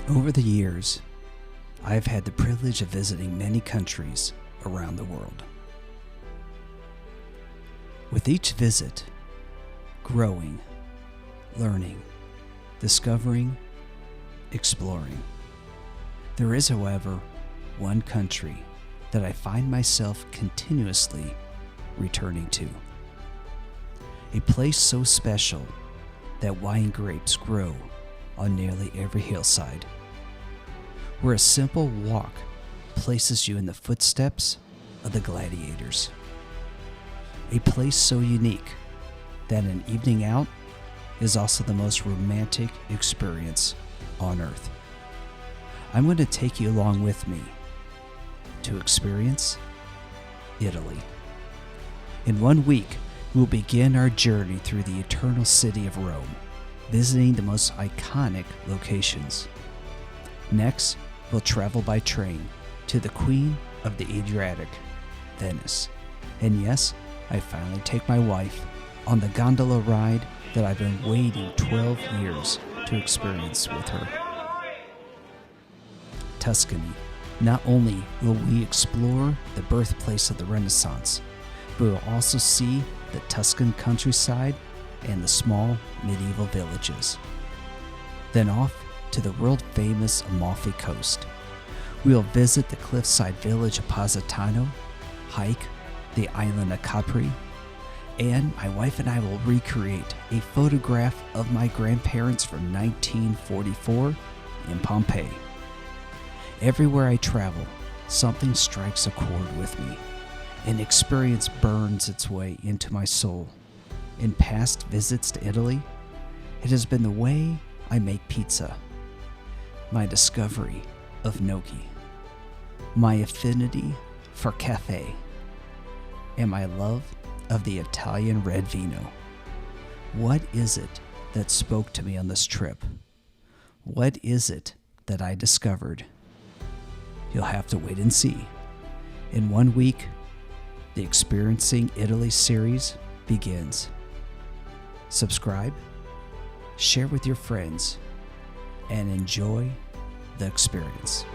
Over the years, I have had the privilege of visiting many countries around the world. With each visit, growing, learning, discovering, exploring. There is, however, one country that I find myself continuously returning to. A place so special that wine grapes grow on nearly every hillside, where a simple walk places you in the footsteps of the gladiators. A place so unique that an evening out is also the most romantic experience on earth. I'm going to take you along with me to experience Italy. In 1 week, we'll begin our journey through the eternal city of Rome, visiting the most iconic locations. Next, we'll travel by train to the Queen of the Adriatic, Venice. And yes, I finally take my wife on the gondola ride that I've been waiting 12 years to experience with her. Tuscany. Not only will we explore the birthplace of the Renaissance, but we'll also see the Tuscan countryside and the small medieval villages. Then off to the world-famous Amalfi Coast. We'll visit the cliffside village of Positano, hike the island of Capri, and my wife and I will recreate a photograph of my grandparents from 1944 in Pompeii. Everywhere I travel, something strikes a chord with me. An experience burns its way into my soul. In past visits to Italy, it has been the way I make pizza, my discovery of gnocchi, my affinity for cafe, and my love of the Italian red vino. What is it that spoke to me on this trip? What is it that I discovered? You'll have to wait and see. In 1 week, the Experiencing Italy series begins. Subscribe, share with your friends, and enjoy the experience.